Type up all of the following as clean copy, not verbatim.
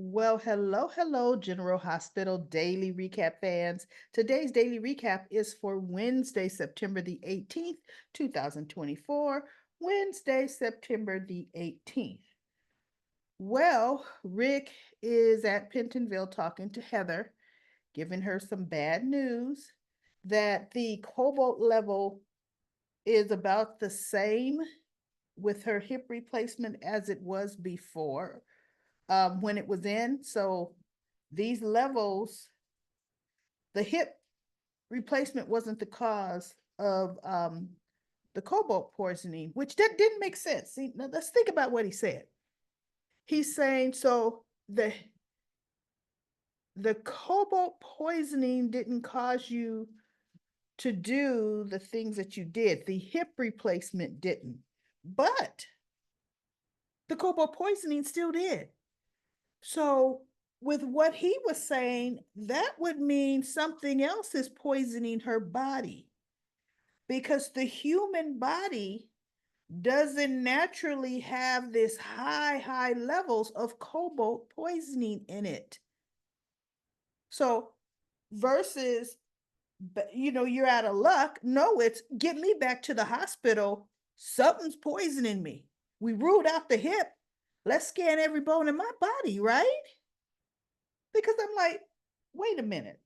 Well, hello, General Hospital Daily Recap fans. Today's daily recap is for Wednesday, September the 18th, 2024. Wednesday, September the 18th. Well, Rick is at Pentonville talking to Heather, giving her some bad news that the cobalt level is about the same with her hip replacement as it was before when it was in. So these levels, the hip replacement wasn't the cause of the cobalt poisoning, which that didn't make sense. See, now let's think about what he said. He's saying so the cobalt poisoning didn't cause you to do the things that you did. The hip replacement didn't, but the cobalt poisoning still did. So, with what he was saying, that would mean something else is poisoning her body because the human body doesn't naturally have this high levels of cobalt poisoning in it. So, versus, you're out of luck. No, it's get me back to the hospital. Something's poisoning me. We ruled out the hip. Let's scan every bone in my body, right? Because I'm like, wait a minute.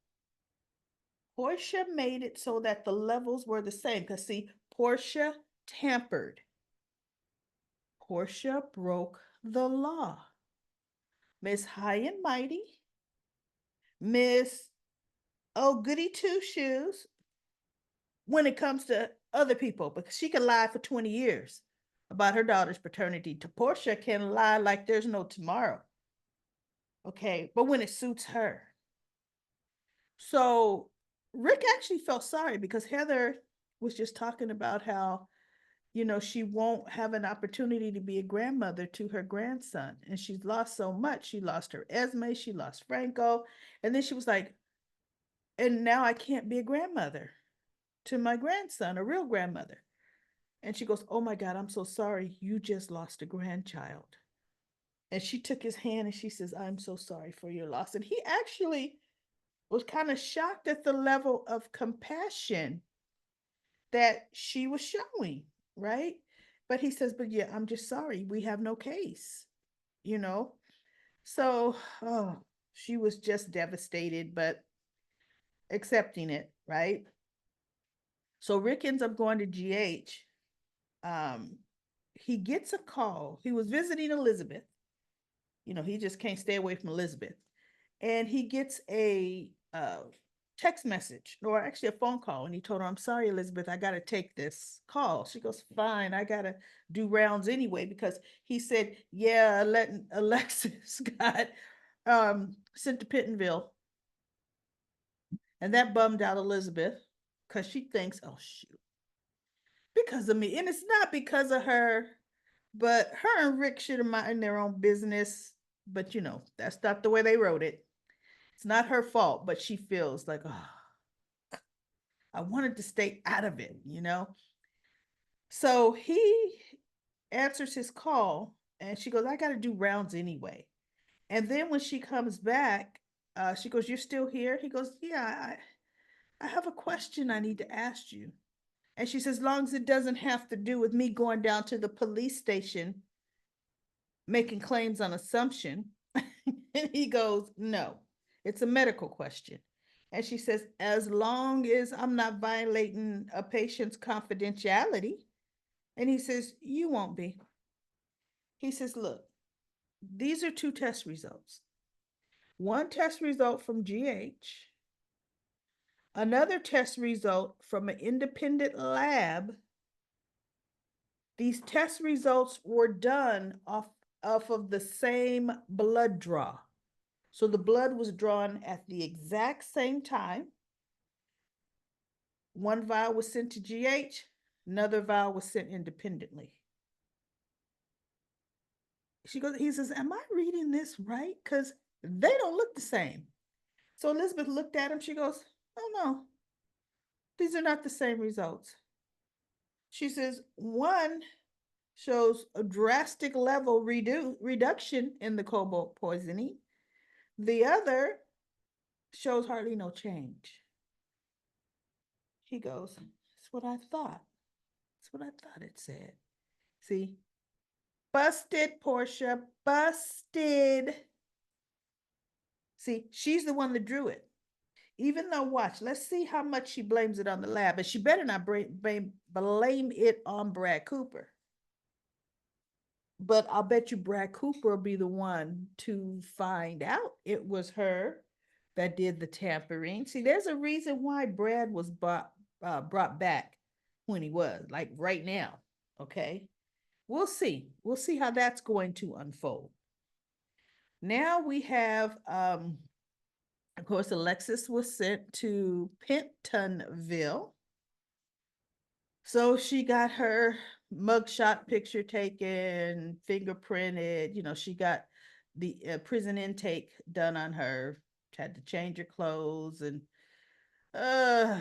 Portia made it so that the levels were the same. Because, see, Portia tampered. Portia broke the law. Miss High and Mighty, Miss Oh Goody Two Shoes, when it comes to other people, because she can lie for 20 years about her daughter's paternity. To Portia can lie like there's no tomorrow. Okay, but when it suits her. So Rick actually felt sorry because Heather was just talking about how, she won't have an opportunity to be a grandmother to her grandson. And she's lost so much. She lost her Esme, she lost Franco. And then she was like, and now I can't be a grandmother to my grandson, a real grandmother. And she goes, oh my God, I'm so sorry. You just lost a grandchild. And she took his hand and she says, I'm so sorry for your loss. And he actually was kind of shocked at the level of compassion that she was showing, right? But he says, but yeah, I'm just sorry. We have no case, you know? So, oh, she was just devastated, but accepting it, right? So Rick ends up going to GH. Um, he gets a call. He was visiting Elizabeth. He just can't stay away from Elizabeth. And he gets a text message or actually a phone call. And he told her, I'm sorry, Elizabeth, I got to take this call. She goes, fine, I got to do rounds anyway, because he said, yeah, letting Alexis got sent to Pittenville. And that bummed out Elizabeth because she thinks, oh, shoot, because of me. And it's not because of her, but her and Rick should have minded their own business. But, that's not the way they wrote it. It's not her fault, but she feels like, oh, I wanted to stay out of it. So he answers his call and she goes, I got to do rounds anyway. And then when she comes back, she goes, you're still here? He goes, yeah, I have a question I need to ask you. And she says, as long as it doesn't have to do with me going down to the police station making claims on assumption. And he goes, no, it's a medical question. And she says, as long as I'm not violating a patient's confidentiality. And he says, you won't be. He says, look, these are two test results. One test result from GH, another test result from an independent lab. These test results were done off of the same blood draw. So the blood was drawn at the exact same time. One vial was sent to GH, another vial was sent independently. He says, am I reading this right? Because they don't look the same. So Elizabeth looked at him. She goes, oh no, these are not the same results. She says, one shows a drastic level reduction in the cobalt poisoning, The other shows hardly no change. He goes, that's what I thought. That's what I thought it said. See, busted, Portia, busted. See, she's the one that drew it. Even though, watch, let's see how much she blames it on the lab, and she better not blame it on Brad Cooper. But I'll bet you Brad Cooper will be the one to find out it was her that did the tampering. See, there's a reason why Brad was brought back when he was, like right now. Okay. We'll see. We'll see how that's going to unfold. Now we have, of course, Alexis was sent to Pentonville. So she got her mugshot picture taken, fingerprinted. She got the prison intake done on her. Had to change her clothes and uh,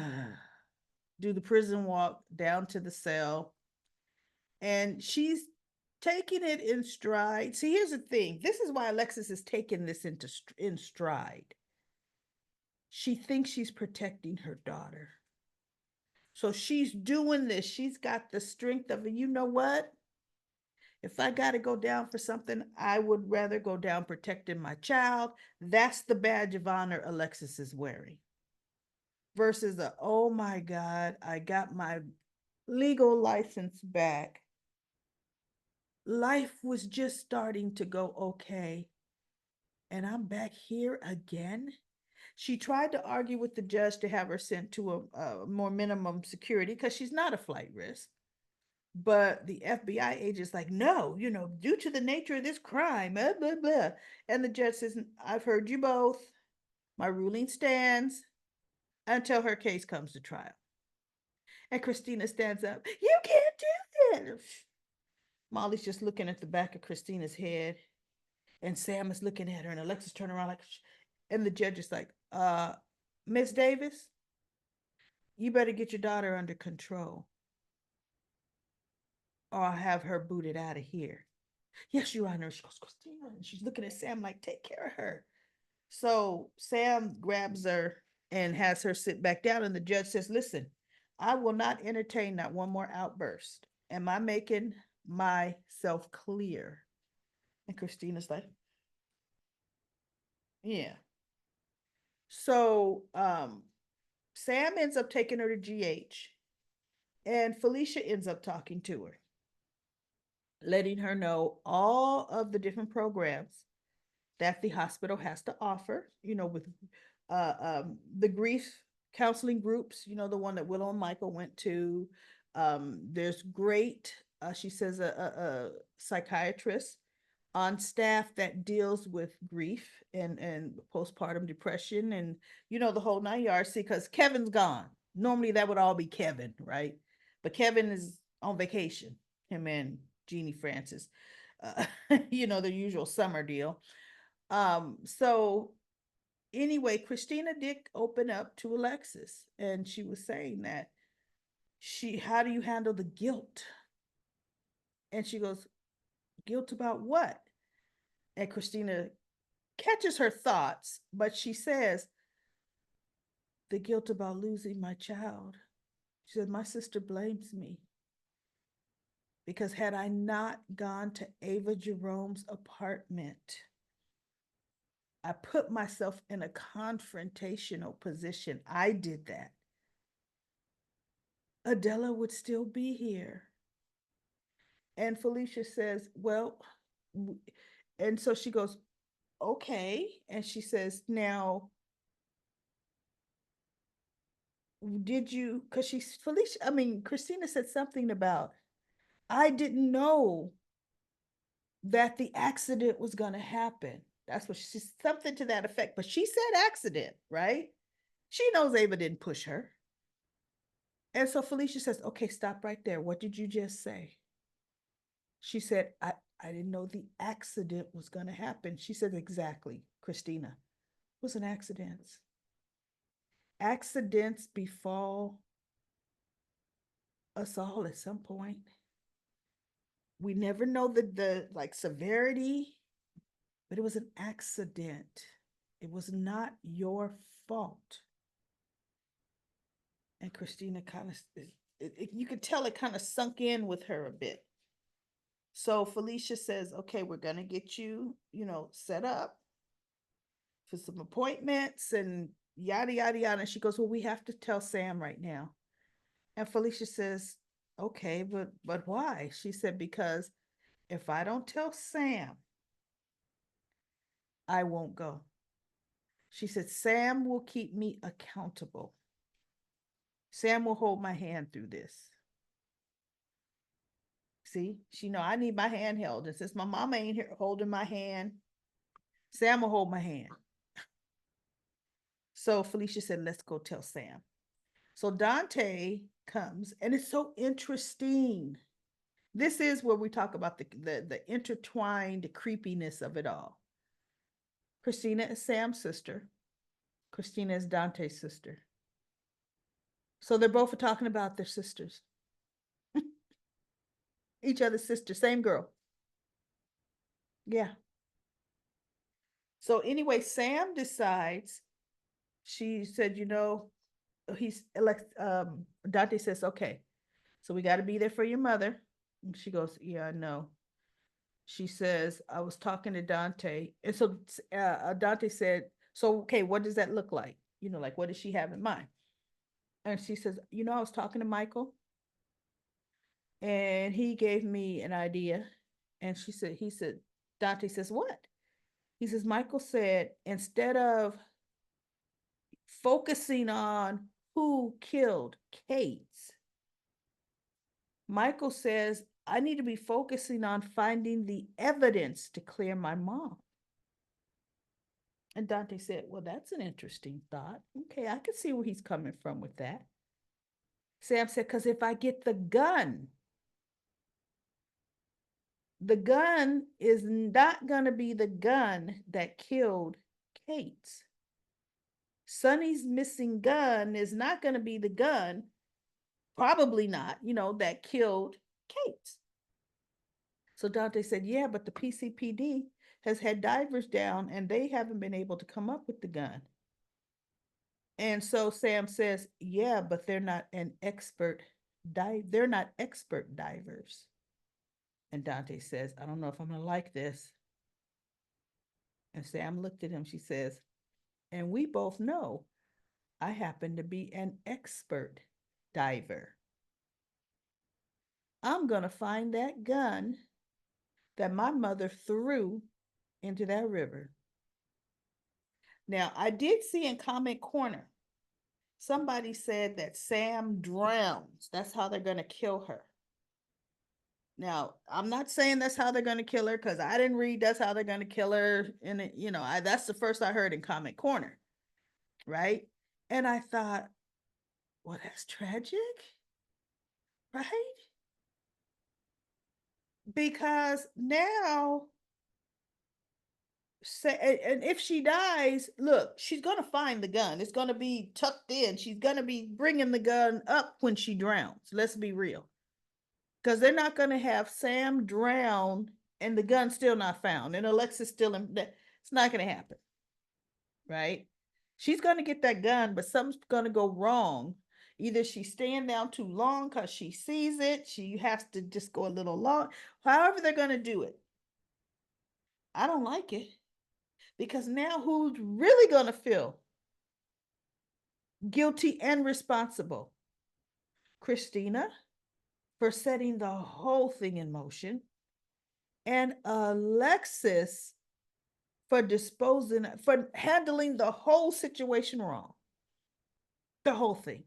do the prison walk down to the cell. And she's taking it in stride. See, here's the thing. This is why Alexis is taking this in stride. She thinks she's protecting her daughter. So she's doing this. She's got the strength of it. You know what? If I got to go down for something, I would rather go down protecting my child. That's the badge of honor Alexis is wearing. Versus oh my God, I got my legal license back. Life was just starting to go okay. And I'm back here again. She tried to argue with the judge to have her sent to a more minimum security because she's not a flight risk. But the FBI agent's like, no, due to the nature of this crime, blah, blah, blah. And the judge says, I've heard you both. My ruling stands until her case comes to trial. And Christina stands up. You can't do this. Molly's just looking at the back of Christina's head. And Sam is looking at her. And Alexis turned around like, and the judge is like, Miss Davis, you better get your daughter under control, or I'll have her booted out of here. Yes, Your Honor. She goes, Christina. And she's looking at Sam like, take care of her. So Sam grabs her and has her sit back down. And the judge says, listen, I will not entertain that one more outburst. Am I making myself clear? And Christina's like, yeah. So Sam ends up taking her to GH, and Felicia ends up talking to her, letting her know all of the different programs that the hospital has to offer, with the grief counseling groups, the one that Willow and Michael went to. There's great, she says, a psychiatrist on staff that deals with grief and postpartum depression and, the whole 9 yards. See, because Kevin's gone. Normally that would all be Kevin, right? But Kevin is on vacation, him and Jeannie Francis, the usual summer deal. So anyway, Christina did open up to Alexis, and she was saying that how do you handle the guilt? And she goes, guilt about what? And Christina catches her thoughts, but she says, the guilt about losing my child. She said, my sister blames me because had I not gone to Ava Jerome's apartment, I put myself in a confrontational position. I did that. Adela would still be here. And Felicia says, well, and so she goes, okay. And she says, now, did you, because Christina said something about, I didn't know that the accident was going to happen. That's what she, something to that effect. But she said accident, right? She knows Ava didn't push her. And so Felicia says, okay, stop right there. What did you just say? She said, I didn't know the accident was going to happen. She said, exactly, Christina. It was an accident. Accidents befall us all at some point. We never know the like severity, but it was an accident. It was not your fault. And Christina kind of, you could tell it kind of sunk in with her a bit. So Felicia says, okay, we're going to get you, set up for some appointments and yada, yada, yada. And she goes, well, we have to tell Sam right now. And Felicia says, okay, but why? She said, because if I don't tell Sam, I won't go. She said, Sam will keep me accountable. Sam will hold my hand through this. See, she know I need my hand held. And since my mama ain't here holding my hand, Sam will hold my hand. So Felicia said, let's go tell Sam. So Dante comes, and it's so interesting. This is where we talk about the intertwined creepiness of it all. Christina is Sam's sister. Christina is Dante's sister. So they're both talking about their sisters. Each other's sister, same girl. Yeah. So anyway, Sam decides, she said, he's Dante says, okay, so we got to be there for your mother. And she goes, yeah, I know. She says, I was talking to Dante. And so Dante said, so, okay, what does that look like? Like, what does she have in mind? And she says, I was talking to Michael and he gave me an idea. And he said, Dante says, what? He says, Michael said, instead of focusing on who killed Kate, Michael says, I need to be focusing on finding the evidence to clear my mom. And Dante said, well, that's an interesting thought. Okay, I can see where he's coming from with that. Sam said, because if I get the gun is not going to be the gun that killed Kate. Sonny's missing gun is not going to be the gun, probably not, that killed Kate. So Dante said, yeah, but the PCPD has had divers down and they haven't been able to come up with the gun. And so Sam says, yeah, but they're not they're not expert divers. And Dante says, I don't know if I'm going to like this. And Sam looked at him. She says, and we both know I happen to be an expert diver. I'm going to find that gun that my mother threw into that river. Now, I did see in Comment Corner, somebody said that Sam drowns. That's how they're going to kill her. Now, I'm not saying that's how they're going to kill her because I didn't read that's how they're going to kill her. And, that's the first I heard in Comment Corner. Right. And I thought, well, that's tragic. Right. Because now, say, and if she dies, look, she's going to find the gun. It's going to be tucked in. She's going to be bringing the gun up when she drowns. Let's be real. Because they're not going to have Sam drown and the gun still not found and Alexis still in that. It's not going to happen. Right. She's going to get that gun, but something's going to go wrong. Either she's staying down too long because she sees it. She has to just go a little long. However they're going to do it. I don't like it. Because now who's really going to feel guilty and responsible? Christina for setting the whole thing in motion, and Alexis for handling the whole situation wrong. The whole thing.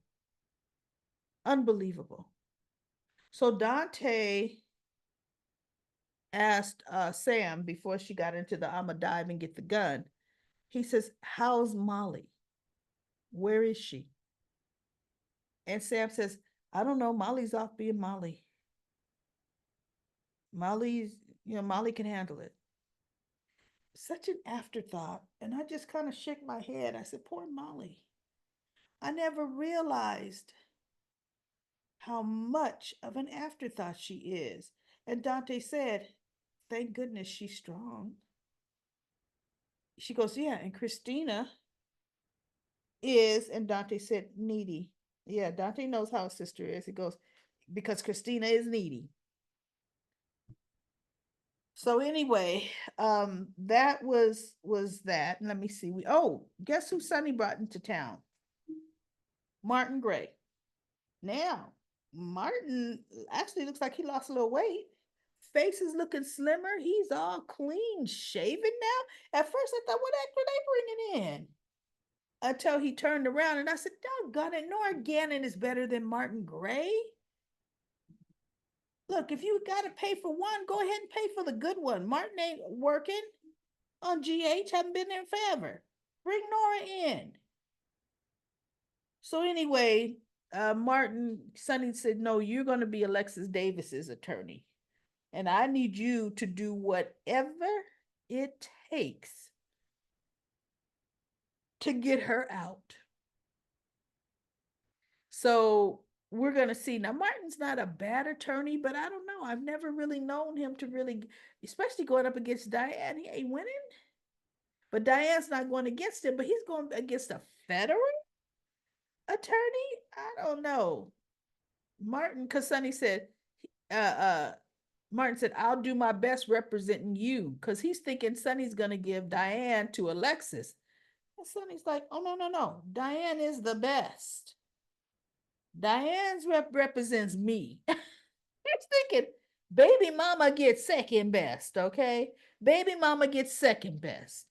Unbelievable. So Dante asked Sam before she got into the I'ma dive and get the gun. He says, how's Molly? Where is she? And Sam says, I don't know. Molly's off being Molly. Molly can handle it. Such an afterthought. And I just kind of shook my head. I said, poor Molly. I never realized how much of an afterthought she is. And Dante said, thank goodness she's strong. She goes, yeah, and Christina is, and Dante said, needy. Yeah, Dante knows how his sister is. He goes, because Christina is needy. So anyway, that was that. Let me see. Guess who Sonny brought into town? Martin Gray. Now, Martin actually looks like he lost a little weight. Face is looking slimmer. He's all clean shaven now. At first, I thought, what actor they bringing in? Until he turned around and I said, doggone it, Nora Gannon is better than Martin Gray. Look, if you got to pay for one, go ahead and pay for the good one. Martin ain't working on GH, haven't been there forever. Bring Nora in. So anyway, Sonny said, no, you're going to be Alexis Davis's attorney. And I need you to do whatever it takes to get her out. So we're going to see. Now, Martin's not a bad attorney, but I don't know. I've never really known him to really, especially going up against Diane. He ain't winning. But Diane's not going against him, but he's going against a federal attorney. I don't know. Martin, because Sonny said, uh, uh, Martin said, I'll do my best representing you, because he's thinking Sonny's going to give Diane to Alexis. And Sonny's like, oh, no, no, no. Diane is the best. Diane's represents me. He's thinking, baby mama gets second best, okay? Baby mama gets second best.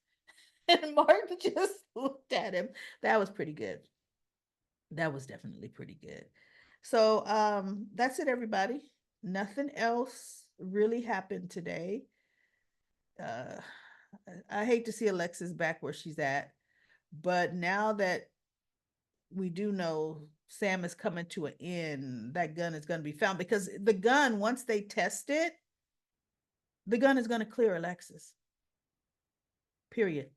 And Martin just looked at him. That was pretty good. That was definitely pretty good. So that's it, everybody. Nothing else really happened today. Uh I hate to see Alexis back where she's at, but now that we do know Sam is coming to an end, that gun is going to be found, because the gun, once they test it, the gun is going to clear Alexis. Period.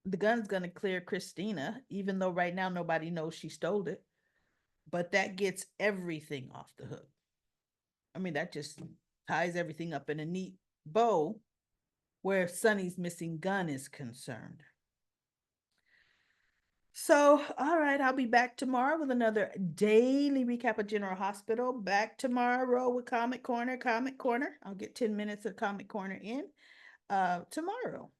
The gun's going to clear Christina, even though right now nobody knows she stole it. But that gets everything off the hook. I mean, that just ties everything up in a neat bow where Sonny's missing gun is concerned. So, all right, I'll be back tomorrow with another daily recap of General Hospital. Back tomorrow with Comic Corner. I'll get 10 minutes of Comic Corner in tomorrow.